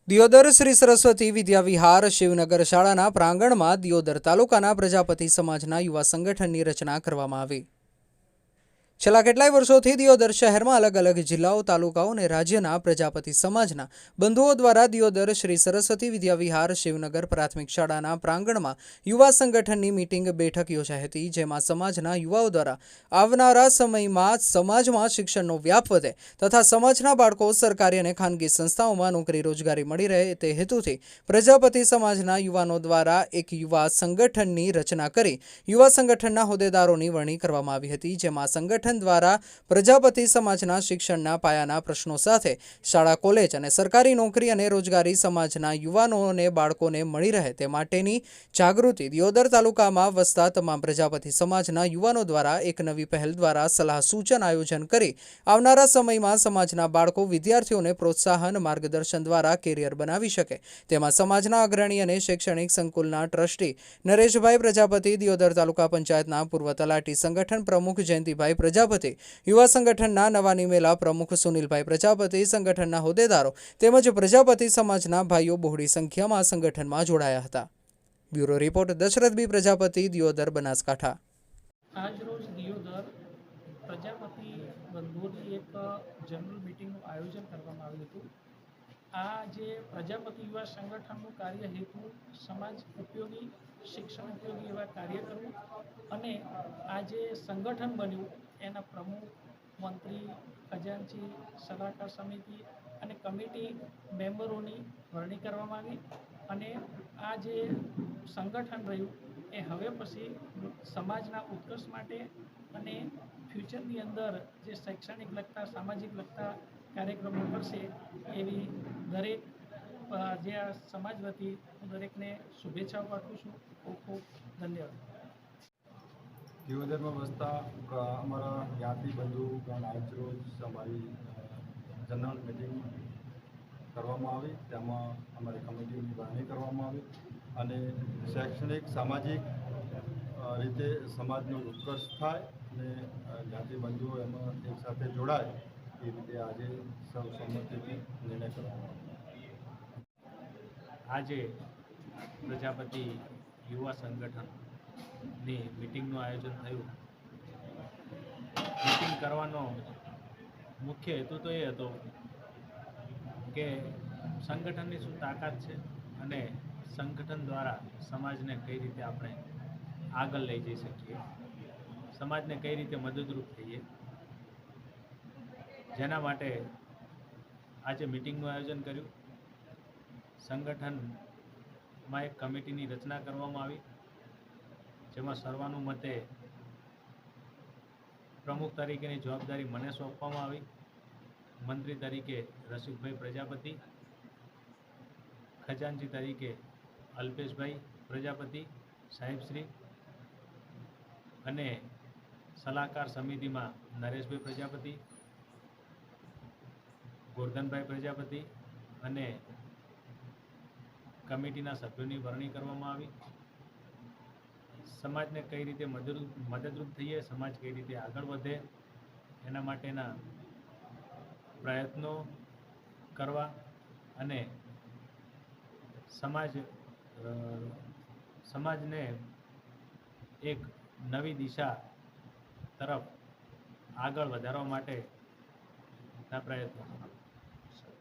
દિયોદર શ્રી સરસ્વતી વિદ્યાવિહાર શિવનગર શાળાના પ્રાંગણમાં દિયોદર તાલુકાના પ્રજાપતિ સમાજના યુવા સંગઠનની રચના કરવામાં આવી। છેલ્લા કેટલાય વર્ષોથી દિયોદર શહેરમાં અલગ અલગ જિલ્લાઓ, તાલુકાઓ અને રાજ્યના પ્રજાપતિ સમાજના બંધુઓ દ્વારા દિયોદર શ્રી સરસ્વતી વિદ્યાવિહાર શિવનગર પ્રાથમિક શાળાના પ્રાંગણમાં યુવા સંગઠનની મીટિંગ બેઠક યોજાઈ હતી, જેમાં સમાજના યુવાઓ દ્વારા આવનારા સમયમાં સમાજમાં શિક્ષણનો વ્યાપ વધે તથા સમાજના બાળકો સરકારી અને ખાનગી સંસ્થાઓમાં નોકરી રોજગારી મળી રહે તે હેતુથી પ્રજાપતિ સમાજના યુવાનો દ્વારા એક યુવા સંગઠનની રચના કરી યુવા સંગઠનના હોદ્દેદારોની વરણી કરવામાં આવી હતી, જેમાં સંગઠન દ્વારા પ્રજાપતિ સમાજના શિક્ષણના પાયાના પ્રશ્નો સાથે શાળા, કોલેજ અને સરકારી નોકરી અને રોજગારી સમાજના યુવાનો અને બાળકોને મળી રહે તે માટેની જાગૃતિ દિયોદર તાલુકામાં વસતા તમામ પ્રજાપતિ સમાજના યુવાનો દ્વારા એક નવી પહેલ દ્વારા સલાહ સૂચન આયોજન કરી આવનારા સમયમાં સમાજના બાળકો, વિદ્યાર્થીઓને પ્રોત્સાહન માર્ગદર્શન દ્વારા કેરિયર બનાવી શકે તેમાં સમાજના અગ્રણી અને શૈક્ષણિક સંકુલના ટ્રસ્ટી નરેશભાઈ પ્રજાપતિ, દિયોદર તાલુકા પંચાયતના પૂર્વ તલાટી, સંગઠન પ્રમુખ જયંતિભાઈ પ્રજાપતિ, યુવા સંગઠનના નવા નિમેલા પ્રમુખ સુનિલભાઈ પ્રજાપતિ, સંગઠનના હોદ્દેદારો તેમજ પ્રજાપતિ સમાજના ભાઈઓ બહોળી સંખ્યામાં સંગઠનમાં જોડાયા હતા। બ્યુરો રિપોર્ટ દશરથ બી પ્રજાપતિ, દિયોદર, બનાસકાંઠા। આજ રોજ દિયોદર પ્રજાપતિ બંધુઓની એક જનરલ મીટિંગનું આયોજન કરવામાં આવ્યું હતું। આ જે પ્રજાપતિ યુવા સંગઠનનું કાર્ય હેતુ સમાજ ઉપયોગી, શિક્ષણ ઉપયોગી એવા કાર્ય કરવું અને આ જે સંગઠન બન્યું એના પ્રમુખ, મંત્રી, ખજાનચી, સલાહકાર સમિતિ અને કમિટી મેમ્બરોની વરણી કરવામાં આવી અને આ જે સંગઠન રહ્યું એ હવે પછી સમાજના ઉત્કર્ષ માટે અને ફ્યુચરની અંદર જે શૈક્ષણિક લગતા, સામાજિક લગતા કાર્યક્રમો કરશે એવી દરેક જે આ સમાજ વતી હું દરેકને શુભેચ્છાઓ પાઠવું છું। ખૂબ ખૂબ ધન્યવાદ। દિયોદરમાં વસતા અમારા જ્ઞાતિ બંધુગણ આજરોજ અમારી જનરલ મિટિંગ કરવામાં આવી, તેમાં અમારી કમિટીની વરણી કરવામાં આવી અને શૈક્ષણિક, સામાજિક રીતે સમાજનો ઉત્કર્ષ થાય અને જ્ઞાતિ બંધુઓ એમાં એક સાથે જોડાય એ રીતે આજે સર્વસંમતિથી નિર્ણય કરવામાં આવ્યો। આજે પ્રજાપતિ યુવા સંગઠનની મીટિંગનું આયોજન થયું। મીટિંગ કરવાનો મુખ્ય હેતુ તો એ હતો કે સંગઠનની શું તાકાત છે અને સંગઠન દ્વારા સમાજને કઈ રીતે આપણે આગળ લઈ જઈ શકીએ, સમાજને કઈ રીતે મદદરૂપ થઈએ, જેના માટે આજે મીટિંગનું આયોજન કર્યું। સંગઠનમાં એક કમિટીની રચના કરવામાં આવી, જેમાં સર્વાનુમતે પ્રમુખ તરીકેની જવાબદારી મને સોંપવામાં આવી। મંત્રી તરીકે રસિકભાઈ પ્રજાપતિ, ખજાનચી તરીકે અલ્પેશભાઈ પ્રજાપતિ સાહેબશ્રી અને સલાહકાર સમિતિમાં નરેશભાઈ પ્રજાપતિ, ગોરધનભાઈ પ્રજાપતિ અને કમિટીના સભ્યોની વરણી કરવામાં આવી। સમાજને કઈ રીતે મદદરૂપ થઈએ, સમાજ કઈ રીતે આગળ વધે એના માટેના પ્રયત્નો કરવા અને સમાજને એક નવી દિશા તરફ આગળ વધારવા માટેના પ્રયત્નો।